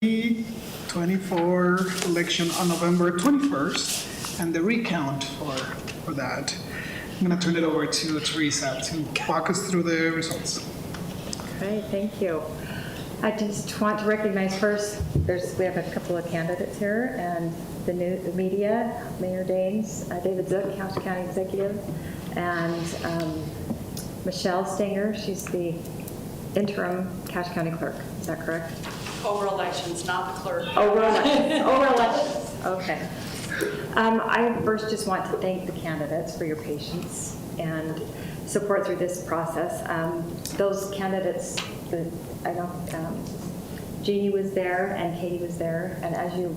2024 election on November 21st and the recount for that. I'm going to turn it over to Teresa to walk us through the results. Okay, thank you. I just want to recognize first, we have a couple of candidates here, and the media, Mayor Daines, David Zook, Cache County Executive, and Michelle Stenger, she's the interim Cache County Clerk. Is that correct? Over elections, not the clerk. Over elections. Okay. I first just want to thank the candidates for your patience and support through this process. Those candidates, I know Jeannie was there and Katie was there, and as you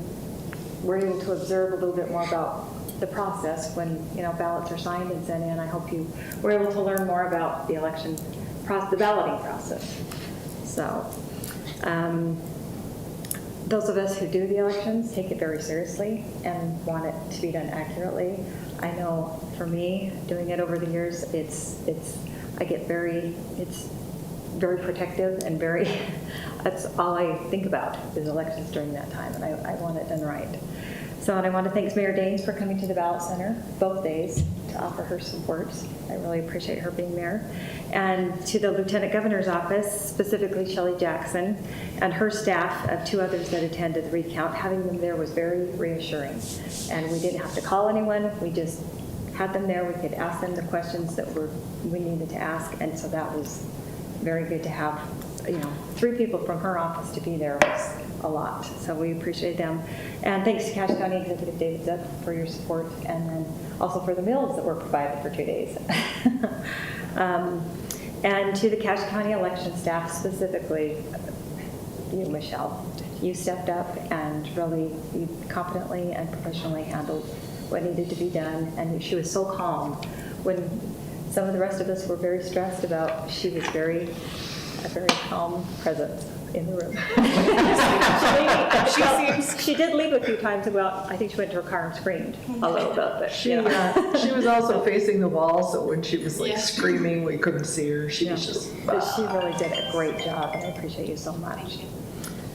were able to observe a little bit more about the process when ballots are signed and sent in, I hope you were able to learn more about the election process, the balloting process. So. Those of us who do the elections take it very seriously and want it to be done accurately. I know for me, doing it over the years, it's very protective and that's all I think about is elections during that time, and I want it done right. So, and I want to thank Mayor Daines for coming to the Ballot Center both days to offer her support. I really appreciate her being there. And to the Lieutenant Governor's office, specifically Shelley Jackson and her staff of 2 others that attended the recount, having them there was very reassuring. And we didn't have to call anyone, we just had them there, we could ask them the questions that we needed to ask, and so that was very good to have. 3 people from her office to be there was a lot, so we appreciate them. And thanks to Cache County Executive David Zuck for your support, and then also for the meals that were provided for 2 days. And to the Cache County election staff, specifically you, Michelle, you stepped up and really you competently and professionally handled what needed to be done, and she was so calm when some of the rest of us were very stressed about. She was a very calm presence in the room. She did leave a few times. Well, I think she went to her car and screamed a little bit. But, she was also facing the wall, so when she was screaming, we couldn't see her. She was just. But she really did a great job, and I appreciate you so much.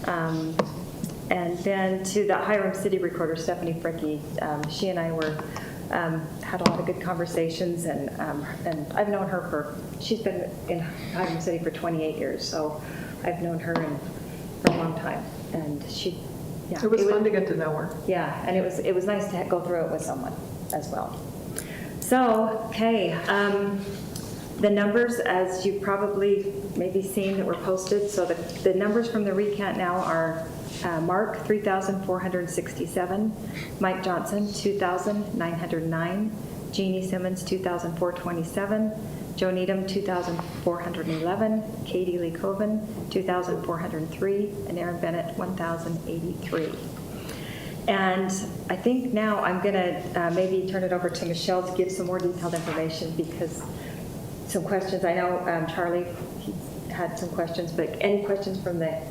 And then to the Hiram City Recorder, Stephanie Fricky, she and I had a lot of good conversations, and I've known her she's been in Hiram City for 28 years, so I've known her for a long time, and it was fun to get to know her. Yeah, and it was nice to go through it with someone as well. So, okay, the numbers, as you've probably maybe seen that were posted, so the numbers from the recount now are Mark, 3,467, Mike Johnson, 2,909, Jeannie Simmons, 2,427, Joe Needham, 2,411, Katie Lee Coven, 2,403, and Aaron Bennett, 1,083. And I think now I'm going to maybe turn it over to Michelle to give some more detailed information, because some questions, I know Charlie had some questions, but any questions from the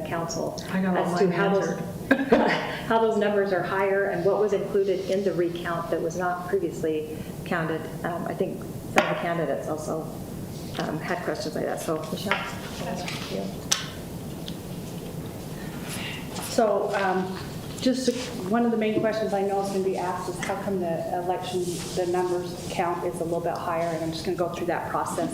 council as to how those numbers are higher and what was included in the recount that was not previously counted. I think some of the candidates also had questions like that. So, Michelle, thank you. So, just one of the main questions I know is going to be asked is how come the numbers count is a little bit higher, and I'm just going to go through that process.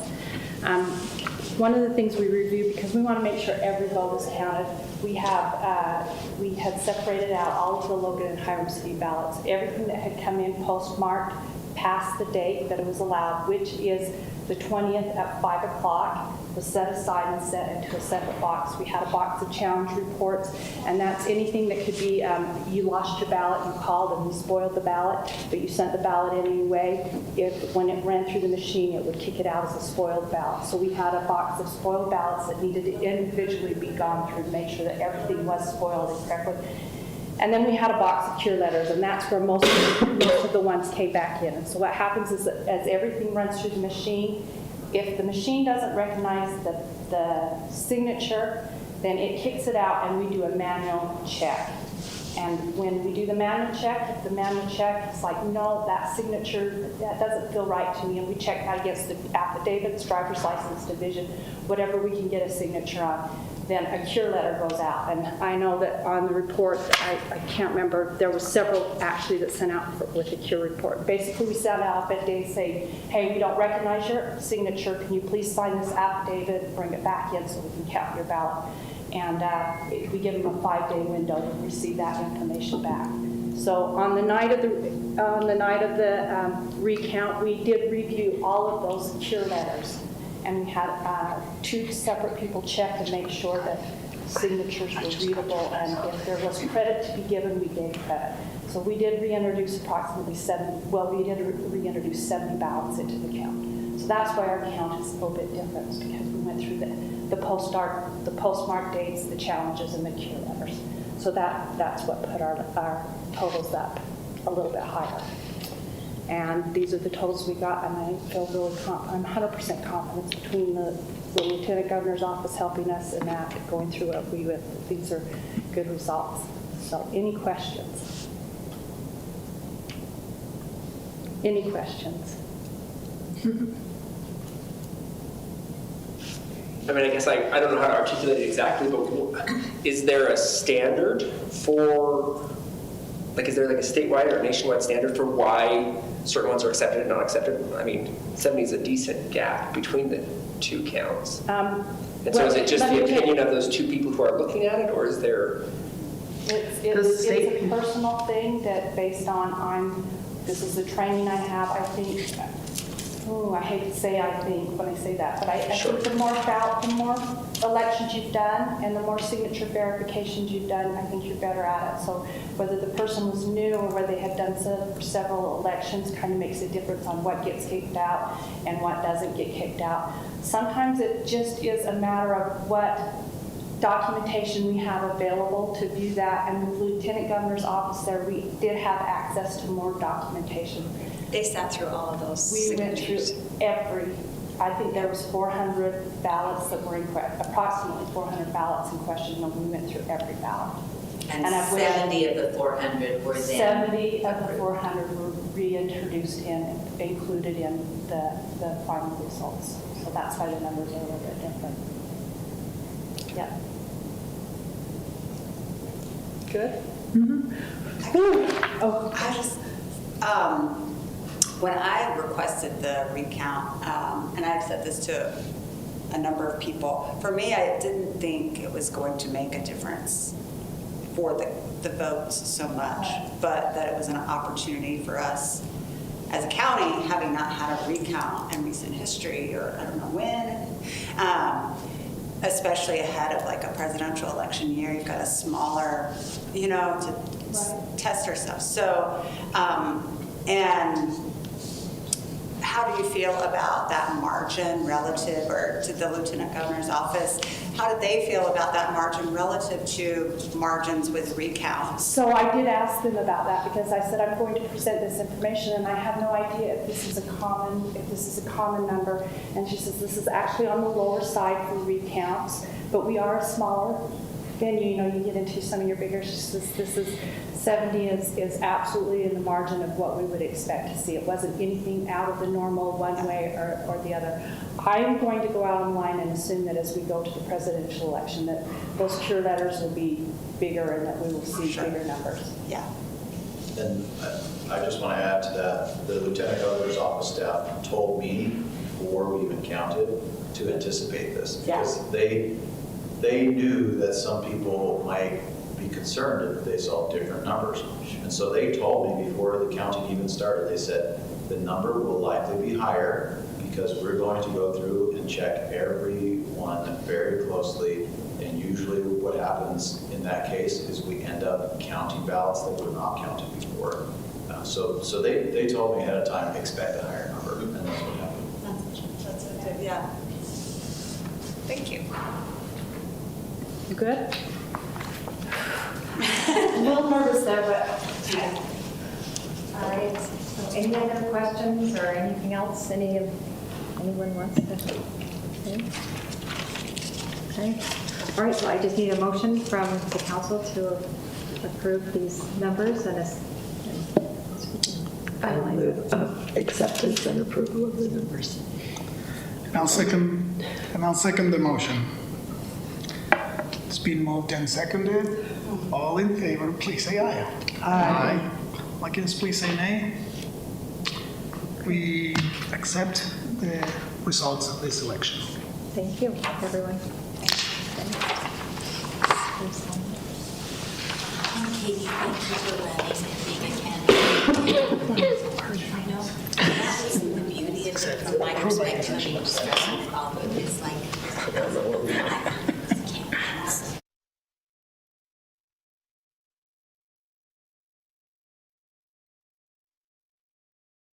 One of the things we review, because we want to make sure every vote is counted, we had separated out all of the Logan and Hiram City ballots. Everything that had come in postmarked past the date that it was allowed, which is the 20th at 5 o'clock, was set aside and set into a separate box. We had a box of challenge reports, and that's anything that could be, you lost your ballot, you called and we spoiled the ballot, but you sent the ballot in anyway. When it ran through the machine, it would kick it out as a spoiled ballot. So we had a box of spoiled ballots that needed to individually be gone through to make sure that everything was spoiled correctly. And then we had a box of cure letters, and that's where most of the ones came back in. And so what happens is that as everything runs through the machine, if the machine doesn't recognize the signature, then it kicks it out and we do a manual check. And when we do the manual check, if the manual check is like, no, that signature, that doesn't feel right to me, and we check that against the affidavits, driver's license, division, whatever we can get a signature on, then a cure letter goes out. And I know that on the report, I can't remember, there were several actually that sent out with a cure report. Basically, we sent out that day saying, hey, we don't recognize your signature. Can you please sign this affidavit and bring it back in so we can count your ballot? And we give them a 5-day window to receive that information back. So on the night of the recount, we did review all of those cure letters. And we had 2 separate people check and make sure that signatures were readable, and if there was credit to be given, we gave credit. So we did reintroduce approximately 70 ballots into the count. So that's why our count is a little bit different, because we went through the postmark dates, the challenges, and the cure letters. So that's what put our totals up a little bit higher. And these are the totals we got, and I feel really I'm 100% confident between the Lieutenant Governor's office helping us and that, going through it, these are good results. So any questions? Any questions? I mean, I guess I don't know how to articulate it exactly, but is there a standard for, like, is there like a statewide or nationwide standard for why certain ones are accepted and not accepted? I mean, 70 is a decent gap between the 2 counts. And so is it just the opinion of those 2 people who are looking at it, or is there? It's a personal thing that based on, this is the training I have, I think, I hate to say I think when I say that, but I think the more elections you've done and the more signature verifications you've done, I think you're better at it. So whether the person was new or whether they had done several elections kind of makes a difference on what gets kicked out and what doesn't get kicked out. Sometimes it just is a matter of what documentation we have available to view that, and the Lieutenant Governor's office there, we did have access to more documentation. They sat through all of those We signatures. went through I think there was 400 ballots that were approximately 400 ballots in question, and we went through every ballot. And 70 of the 400 were then. 70 of the 400 were reintroduced included in the final results. So that's why the numbers are a little bit different. Yeah. Good? Mm-hmm. Oh, I just, when I requested the recount, and I've said this to a number of people, for me, I didn't think it was going to make a difference for the votes so much, but that it was an opportunity for us as a county, having not had a recount in recent history, or I don't know when, especially ahead of like a presidential election year, you've got a smaller, to test ourselves. So, and how do you feel about that margin relative, or to the Lieutenant Governor's office? How did they feel about that margin relative to margins with recounts? so I did ask them about that, because I said I'm going to present this information and I have no idea if this is a common number. And she says this is actually on the lower side for recounts, but we are a smaller venue. You get into some of your bigger. She says this is 70 is absolutely in the margin of what we would expect to see. It wasn't anything out of the normal one way or the other. I am going to go out online and assume that as we go to the presidential election, that those cure letters will be bigger and that we will see bigger numbers. Yeah. And I just want to add to that, the Lieutenant Governor's office staff told me before we even counted to anticipate this, because they knew that some people might be concerned if they saw different numbers. And so they told me before the counting even started, they said, the number will likely be higher because we're going to go through and check every one very closely. And usually what happens in that case is we end up counting ballots that were not counted before. So they told me ahead of time, expect a higher number, and that's what happened. That's okay. Yeah. Thank you. You good? A little nervous there, but. All right, so any other questions or anything else anyone wants to? Okay. All right, so I just need a motion from the council to approve these numbers and I move acceptance and approval of the numbers. And I'll second the motion. It's been moved and seconded. All in favor, please say aye. Aye. Against, please say nay. We accept the results of this election. Thank you, everyone. Katie, thank you for letting me being a candidate. I know that was the beauty of it from my perspective. It's like,